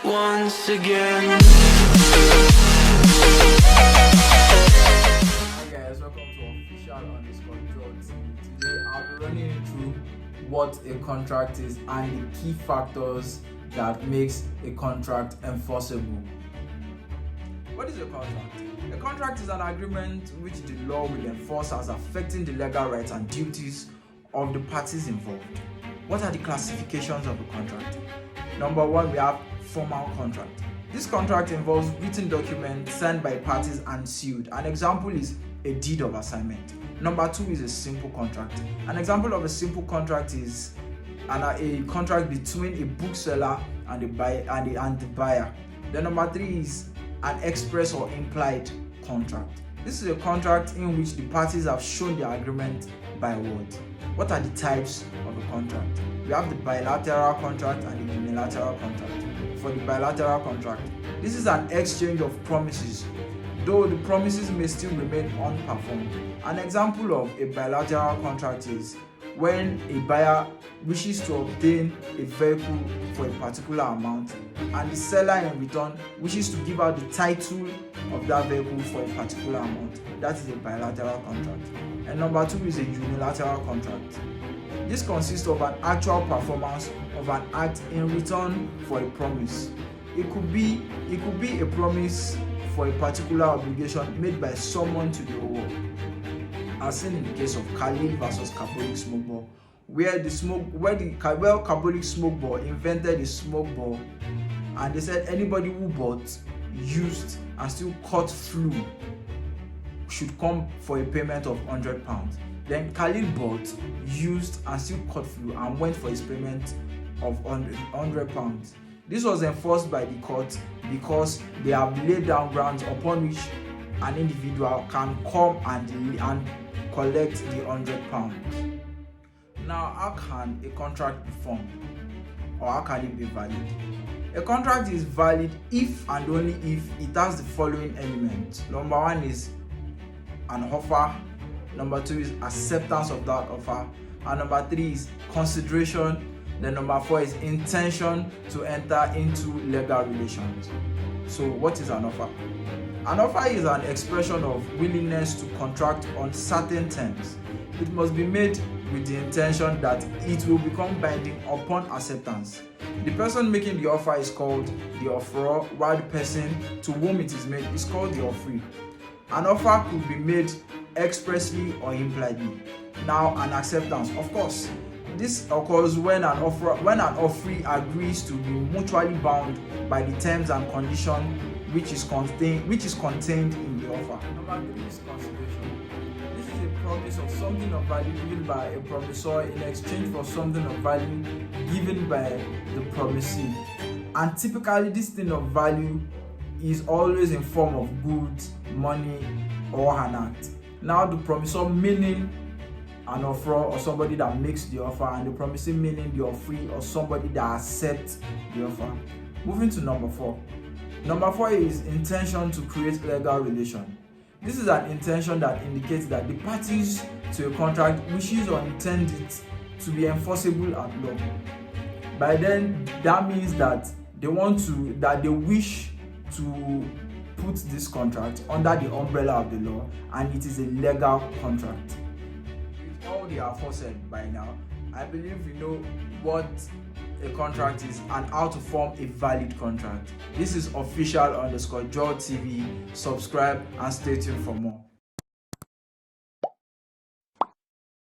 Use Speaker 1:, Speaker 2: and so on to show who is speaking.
Speaker 1: once again.
Speaker 2: Hi guys, welcome to Official_Joe. Today I'll be running you through what a contract is and the key factors that makes a contract enforceable. What is a contract? A contract is an agreement which the law will enforce as affecting the legal rights and duties of the parties involved. What are the classifications of a contract? Number one, we have formal contract. This contract involves written documents signed by parties and sealed. An example is a deed of assignment. Number two is a simple contract. An example of a simple contract is a contract between a bookseller and the buyer. Then number three is an express or implied contract. This is a contract in which the parties have shown their agreement by words. What are the types of a contract? We have the bilateral contract and the unilateral contract. For the bilateral contract, this is an exchange of promises, though the promises may still remain unperformed. An example of a bilateral contract is when a buyer wishes to obtain a vehicle for a particular amount and the seller in return wishes to give out the title of that vehicle for a particular amount. That is a bilateral contract. And number two is a unilateral contract. This consists of an actual performance of an act in return for a promise. It could be a promise for a particular obligation made by someone to the whole, as seen in the case of Khalil versus Carbolic Smokeball, where the Carbolic Smokeball invented a smoke ball, and they said anybody who bought, used, and still caught flu should come for a payment of £100. Then Khalil bought, used, and still caught flu and went for his payment of £100. This was enforced by the court because they have laid down grounds upon which an individual can come and collect the £100. Now, how can a contract be formed, or how can it be valid? A contract is valid if and only if it has the following elements. Number one is an offer. Number two is acceptance of that offer. And number three is consideration. Then number four is intention to enter into legal relations. So what is an offer? An offer is an expression of willingness to contract on certain terms. It must be made with the intention that it will become binding upon acceptance. The person making the offer is called the offeror, while the person to whom it is made is called the offeree. An offer could be made expressly or impliedly. Now, an acceptance, of course, this occurs when an offeree agrees to be mutually bound by the terms and conditions which is contained in the offer. Number three is consideration. This is a promise of something of value given by a promisor in exchange for something of value given by the promisee. And typically, this thing of value is always in form of goods, money, or an act. Now, the promisor meaning an offerer or somebody that makes the offer, and the promisee meaning the offeree or somebody that accepts the offer. Moving to number four. Number four is intention to create legal relation. This is an intention that indicates that the parties to a contract wishes or intend it to be enforceable at law. By then, that means that they wish to put this contract under the umbrella of the law, and it is a legal contract. With all the aforesaid by now, I believe we know what a contract is and how to form a valid contract. This is Official_Joe TV. Subscribe and stay tuned for more.